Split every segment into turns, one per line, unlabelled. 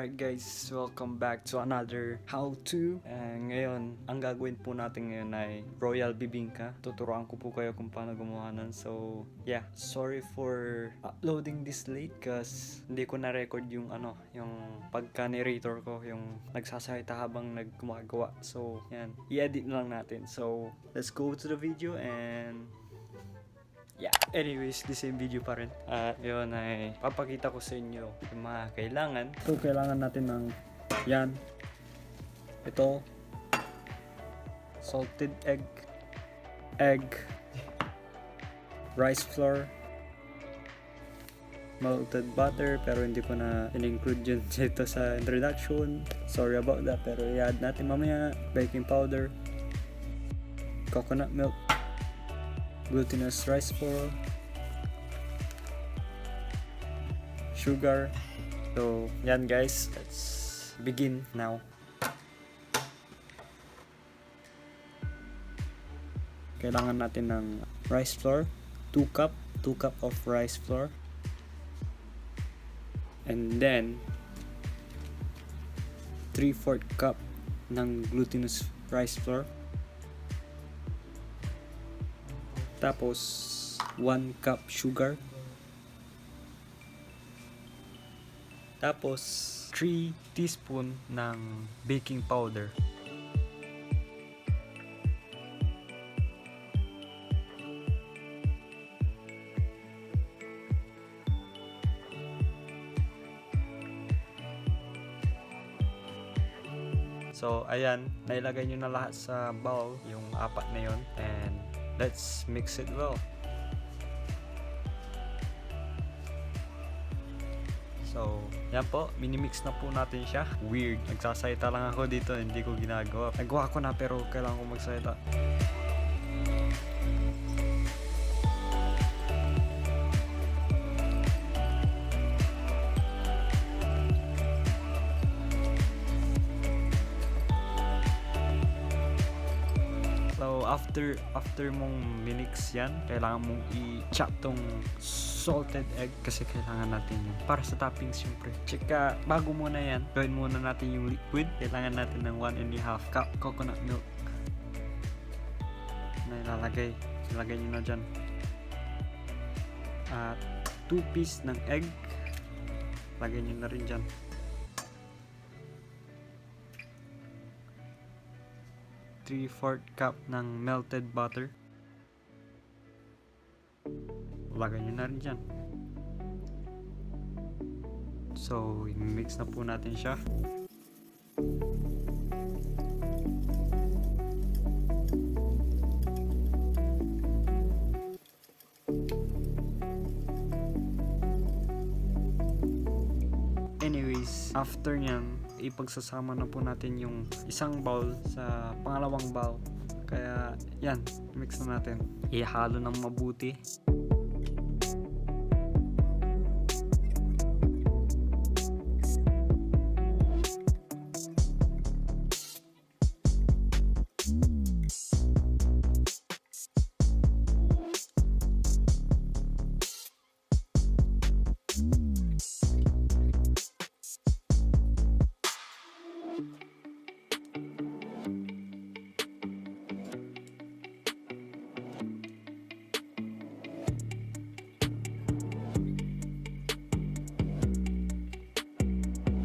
Alright guys, welcome back to another how-to. Ngayon, ang gagawin po natin ngayon ay Royal Bibingka. Tuturuan ko po kayo kung paano gumawa nun. So, yeah, sorry for uploading this late kasi hindi ko na-record yung yung pagka-narrator ko, yung nagsasalita habang naggumagawa. So, yan, i-edit na lang natin. So, let's go to the video and yeah, anyways, the same video pa rin. At yun ay papakita ko sa inyo yung mga kailangan. So, kailangan natin ng yan. Ito. Salted egg. Rice flour. Melted butter, pero hindi ko na in-include yun dito sa introduction. Sorry about that, pero i-add natin mamaya. Baking powder. Coconut milk. Glutinous rice flour, sugar. So, yan guys, let's begin now. Kailangan natin ng rice flour, 2 cup of rice flour. And then 3/4 cup ng glutinous rice flour. Tapos 1 cup sugar. Tapos 3 teaspoon ng baking powder. So ayan, nailagay nyo na lahat sa bowl, yung apat na yun, and let's mix it well. So, yan po, minimix na po natin siya. Weird, nagsasalita lang ako dito, hindi ko ginagawa. Nagawa ko na pero kailangan ko magsalita. So after mong minix yan, kailangan mong i-chop tong salted egg kasi kailangan natin yun para sa toppings syempre. Tsaka bago muna yan, gawin muna natin yung liquid. Kailangan natin ng 1.5 cup coconut milk na ilagay nyo na dyan. At 2 pieces ng egg, lagay nyo na rin dyan. 3/4 cup ng melted butter. Lagay nyo na rin dyan. So, i-mix na po natin siya. Anyways, after nyan, ipagsasama na po natin yung isang bowl sa pangalawang bowl. Kaya yan, mix na natin. Ihalo ng mabuti.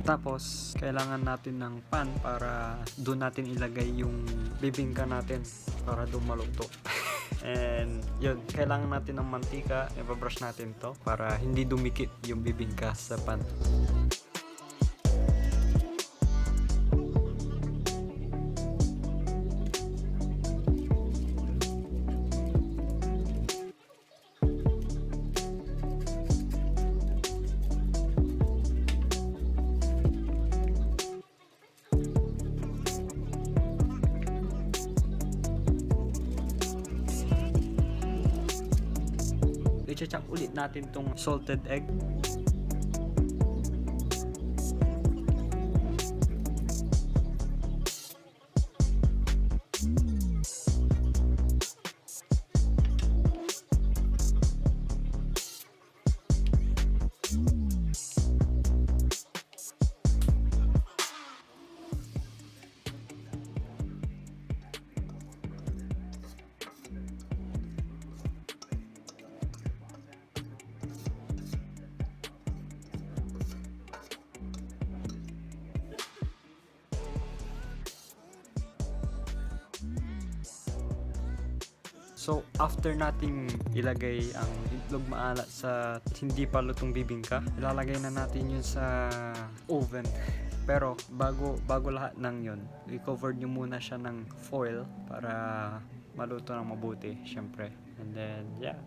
Tapos, kailangan natin ng pan para doon natin ilagay yung bibingka natin para doon maluto. And yun, kailangan natin ng mantika. Ibabrush natin to para hindi dumikit yung bibingka sa pan. I-chop ulit natin tong salted egg. So, after nating ilagay ang itlog maalat sa hindi pa lutong bibingka, ilalagay na natin yun sa oven. Pero, bago lahat ng yun, i-cover nyo muna siya ng foil para maluto ng mabuti, syempre. And then, yeah.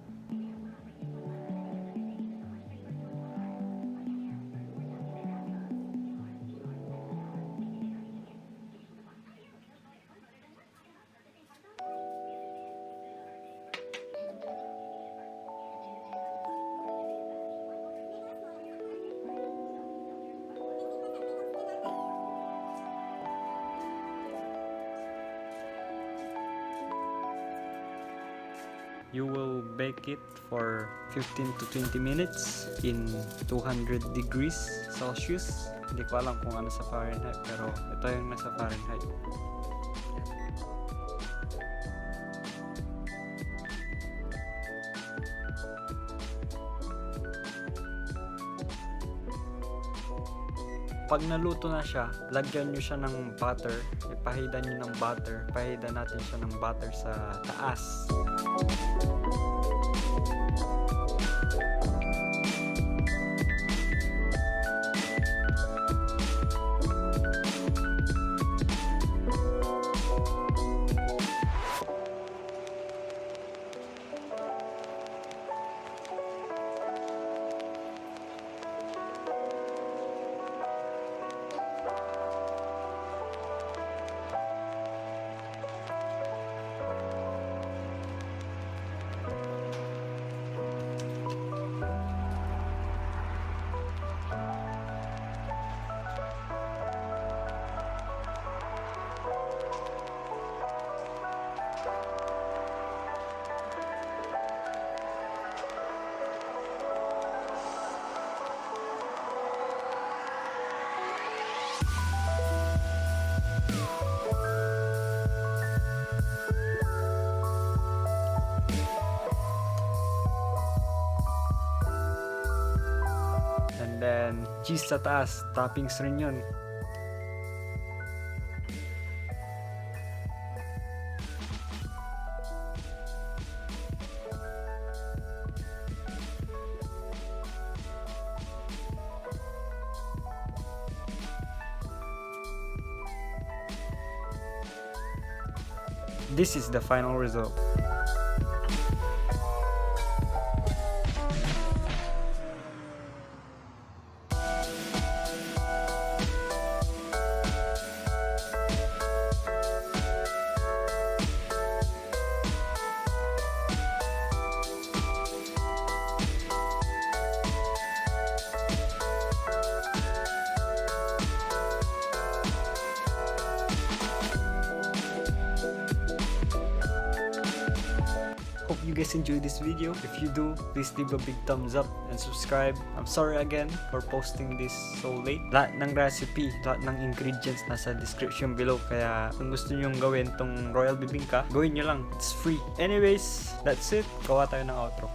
You will bake it for 15 to 20 minutes in 200 degrees Celsius. Hindi ko alam kung ano sa Fahrenheit, pero ito yung nasa Fahrenheit. Pag naluto na siya, lagyan nyo siya ng butter. Ipahida nyo ng butter. Pahida natin siya ng butter sa taas. And then, cheese sa taas. Toppings rin yun. This is the final result. Hope you guys enjoyed this video. If you do, please leave a big thumbs up and subscribe. I'm sorry again for posting this so late. Lahat ng recipe, lahat ng ingredients nasa description below. Kaya kung gusto nyong gawin tong Royal Bibingka, gawin nyo lang. It's free. Anyways, that's it. Gawa tayo ng outro.